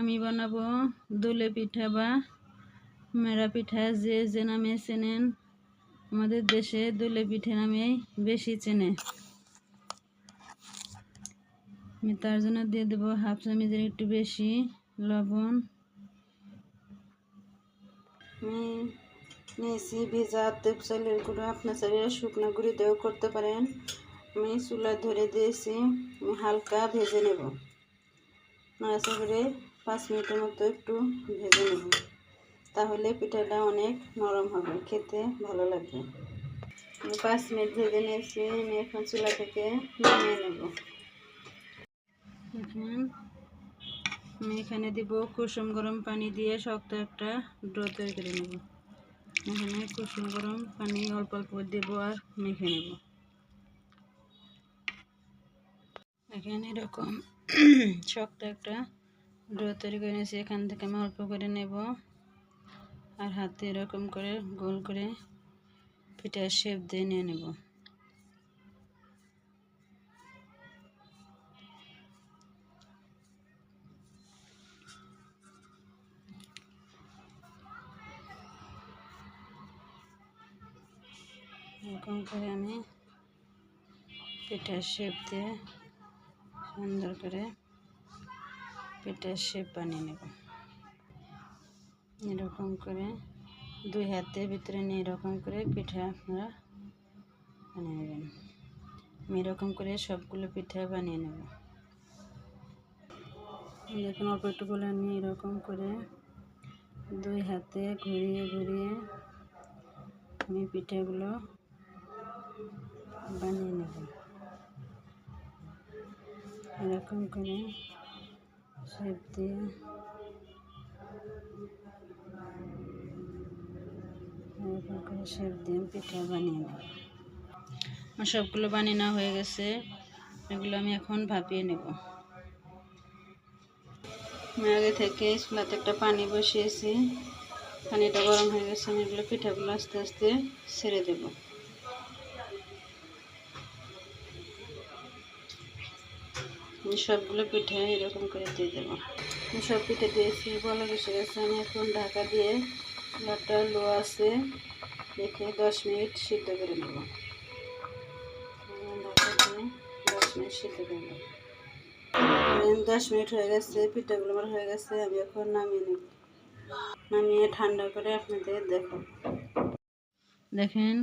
আমি বানাবো দুলে পিঠা বা মেরা পিঠা, যে যে নামে চেনেন। আমাদের দেশে দুলে পিঠা নামেই বেশি চেনে। আমি তার জন্য দিয়ে দেবো হাফ চামচের একটু বেশি লবণ। আমি নিয়েছি ভেজা আতপ চালের গুঁড়ো, আপনার চাইলে শুকনো গুঁড়ি দিয়েও করতে পারেন। আমি চুলা ধরে দিয়েছি, আমি হালকা ভেজে নেব। নাড়াচাড়া করে 5 মিনিটের মতো একটু ভেজে নেব, তাহলে পিঠাটা অনেক নরম হবে, খেতে ভালো লাগবে। আমি 5 মিনিট ভেজে নিয়েছি, আমি এখন চুলা থেকে নামিয়ে নেব। আমি এখানে দিব কুসুম গরম পানি দিয়ে শক্ত একটা ডো তৈরি করে নেব। এখানে কুসুম গরম পানি অল্প অল্প দেব আর মেখে নেব। এখানে এরকম শক্ত একটা ডো তৈরি করে নিয়েছি, এখান থেকে আমি অল্প করে নেব আর হাতে এরকম করে গোল করে পিঠার শেপ দিয়ে নিয়ে নেব। এরকম করে আমি পিঠার শেপ দিয়ে সুন্দর করে পিঠার শেপ বানিয়ে নেব। এরকম করে 2 হাতের ভিতরে নিয়ে এরকম করে পিঠা আপনারা বানিয়ে নেবেন। আমি এরকম করে সবগুলো পিঠা বানিয়ে নেব। দেখুন অল্প একটু করে নিয়ে এরকম করে 2 হাতে ঘুরিয়ে ঘুরিয়ে আমি পিঠাগুলো বানিয়ে নেব। এরকম করে শেপ দিয়ে এরকম করে শেপ দিয়ে পিঠা বানিয়ে নেব। আমার সবগুলো বানিয়ে নেওয়া হয়ে গেছে, এগুলো আমি এখন ভাপিয়ে নেব। আমি আগে থেকে চুলাতে একটা পানি বসিয়েছি, পানিটা গরম হয়ে গেছে। আমি এগুলো পিঠাগুলো আস্তে আস্তে ছেড়ে দেব। সবগুলো পিঠা এরকম করে দিয়ে দেবো। আমি সব পিঠে দিয়েছি, বলে বসে গেছে। আমি এখন ঢাকা দিয়ে চুলাটা লো আছে রেখে 10 মিনিট সিদ্ধ করে নেব। ঢাকা দিয়ে 10 মিনিট সিদ্ধ করে নেব। 10 মিনিট হয়ে গেছে, পিঠাগুলো আমার হয়ে গেছে। আমি এখন নামিয়ে নেব, নামিয়ে ঠান্ডা করে আপনাদের দেখাবো। দেখেন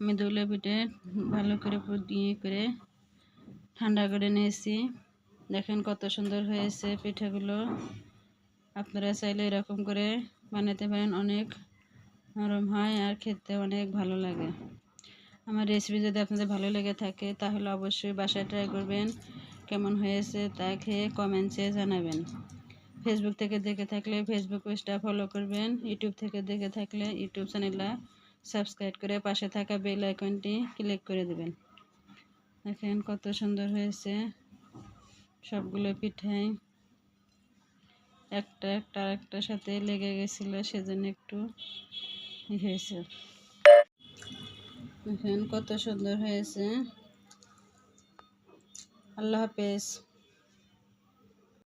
আমি দুলে পিঠে ভালো করে করে ঠান্ডা করে নিয়েছি। দেখেন কত সুন্দর হয়েছে পিঠাগুলো। আপনারা চাইলে এরকম করে বানাতে পারেন, অনেক নরম হয় আর খেতে অনেক ভালো লাগে। আমার রেসিপি যদি আপনাদের ভালো লেগে থাকে তাহলে অবশ্যই বাসায় ট্রাই করবেন। কেমন হয়েছে তা খেয়ে কমেন্টসে জানাবেন। ফেসবুক থেকে দেখে থাকলে ফেসবুক পেজটা ফলো করবেন, ইউটিউব থেকে দেখে থাকলে ইউটিউব চ্যানেলটা সাবস্ক্রাইব করে পাশে থাকা বেল আইকনটি ক্লিক করে দেবেন। দেখেন কত সুন্দর হয়েছে সবগুলো পিঠাই। একটা একটা আরেকটার সাথে লেগে গেছিলো, সেজন্য একটু হয়েছে। দেখেন কত সুন্দর হয়েছে। আল্লাহ হাফেজ।